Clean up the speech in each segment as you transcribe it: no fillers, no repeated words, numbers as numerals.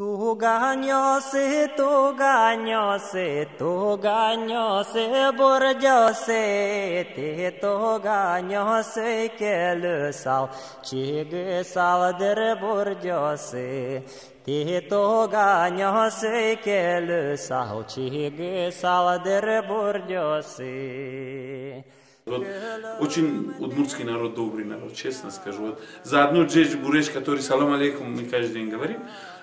Туганёсы, туганёсы, туганёсы, бурдёсы, ты туганёсы, келюсал, чигысалдыр бурдёсы. Ты туганёсы, келюсал, чигысалдыр бурдёсы. Вот, очень удмуртский народ добрый народ, честно скажу. Вот, за одну буречь, который салам алейкум мы каждый день говорим,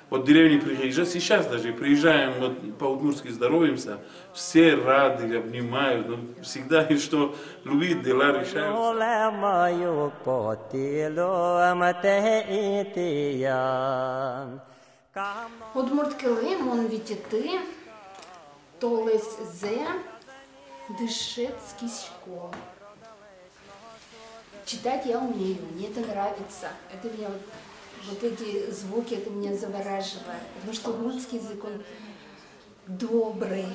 вот в деревне приезжаем, сейчас даже приезжаем, вот, по-удмуртски здороваемся, все рады, обнимают, ну, всегда и что любит, дела решаются. Удмуртский лимон видите, толес зе, дышит с кисько. Читать я умею, мне это нравится. Это меня вот эти звуки, это меня завораживает. Потому что удмуртский язык, он добрый,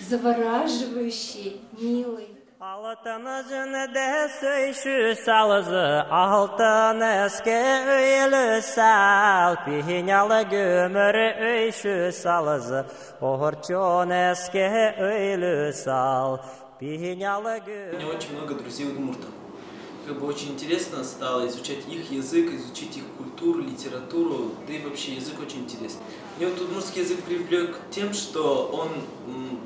завораживающий, милый. Altınızın deseyşü salızı, altın eski öylü sal, pihinalı gömür öykü salızı, orçun eski öylü sal, pihinalı gömür. У меня очень много друзей удмуртов. Как бы очень интересно стало изучать их язык, изучить их культуру, литературу, да и вообще язык очень интересный. Мне вот удмуртский язык привлек тем, что он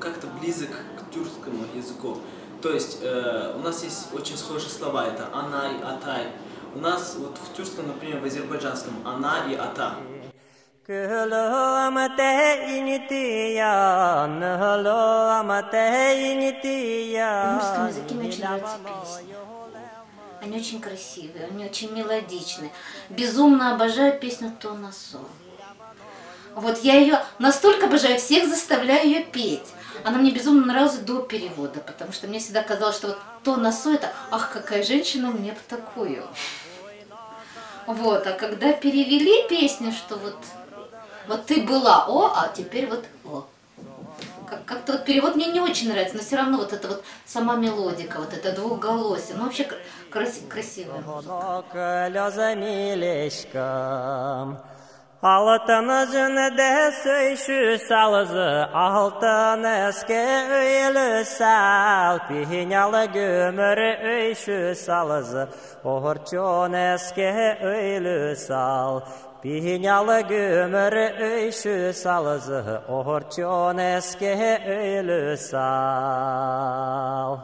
как-то близок к тюркскому языку. То есть у нас есть очень схожие слова, это «анай», «атай». У нас вот в тюркском, например, в азербайджанском «ана» и «ата». В русском языке мне очень нравятся песни. Они очень красивые, они очень мелодичные. Безумно обожаю песню «То на сон». Вот я ее настолько обожаю, всех заставляю ее петь. Она мне безумно нравилась до перевода, потому что мне всегда казалось, что вот «то на со» это «ах, какая женщина, мне бы такую». Вот, а когда перевели песню, что вот ты была «о», а теперь вот «о». Как-то вот перевод мне не очень нравится, но все равно вот это вот сама мелодика, вот это двухголосие, ну вообще красивая музыка. Altınızın deseyşü salızı, altın eski öylü sal, pihinalı gömür öykü salızı, orçun eski öylü sal. Pihinalı gömür öykü salızı, orçun eski öylü sal.